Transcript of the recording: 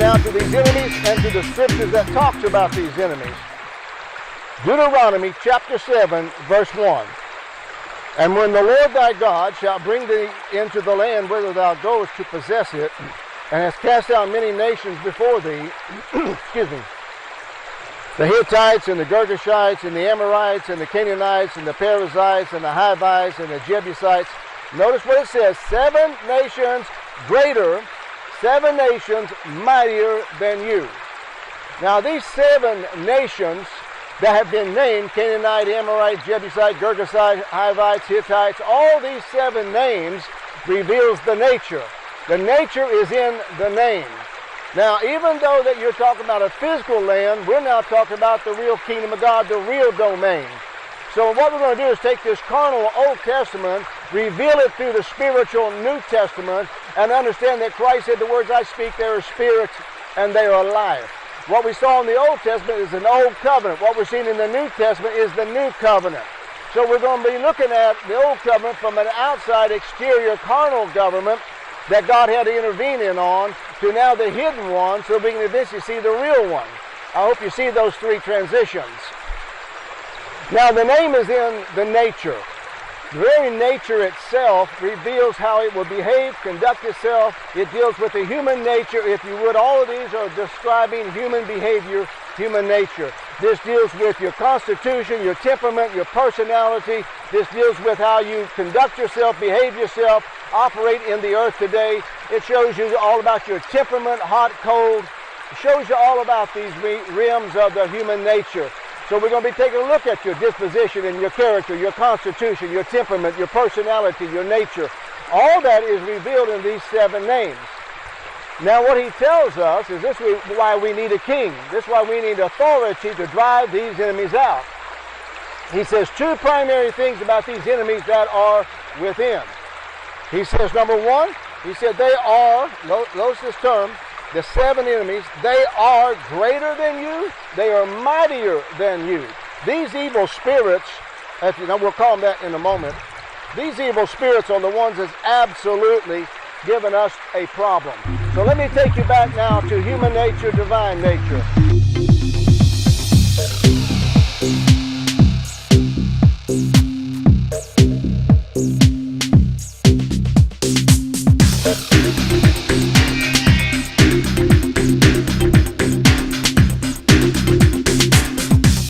now to these enemies and to the scriptures that talks about these enemies. Deuteronomy chapter 7, verse 1. And when the Lord thy God shall bring thee into the land whither thou goest to possess it, and hast cast out many nations before thee, excuse me, the Hittites and the Girgashites and the Amorites and the Canaanites and the Perizzites and the Hivites and the Jebusites. Notice what it says, 7 nations greater, 7 nations mightier than you. Now these 7 nations that have been named, Canaanite, Amorite, Jebusite, Girgashite, Hivites, Hittites, all these 7 names reveals the nature. The nature is in the name. Now, even though that you're talking about a physical land, we're now talking about the real kingdom of God, the real domain. So what we're going to do is take this carnal Old Testament, reveal it through the spiritual New Testament, and understand that Christ said, the words I speak, they are spirits and they are life. What we saw in the Old Testament is an old covenant. What we're seeing in the New Testament is the new covenant. So we're going to be looking at the old covenant from an outside exterior carnal government that God had to intervene in on, to now the hidden one, so we can eventually see the real one. I hope you see those 3 transitions. Now the name is in the nature. The very nature itself reveals how it will behave, conduct itself. It deals with the human nature. If you would, all of these are describing human behavior, human nature. This deals with your constitution, your temperament, your personality. This deals with how you conduct yourself, behave yourself, operate in the earth today. It shows you all about your temperament, hot, cold. It shows you all about these realms of the human nature. So we're going to be taking a look at your disposition and your character, your constitution, your temperament, your personality, your nature. All that is revealed in these 7 names. Now what he tells us is this is why we need a king. This is why we need authority to drive these enemies out. He says 2 primary things about these enemies that are within. He says, number 1, he said they are, notice this term, the 7 enemies, they are greater than you, they are mightier than you. These evil spirits, we'll call them that in a moment, these evil spirits are the ones that's absolutely given us a problem. So let me take you back now to human nature, divine nature.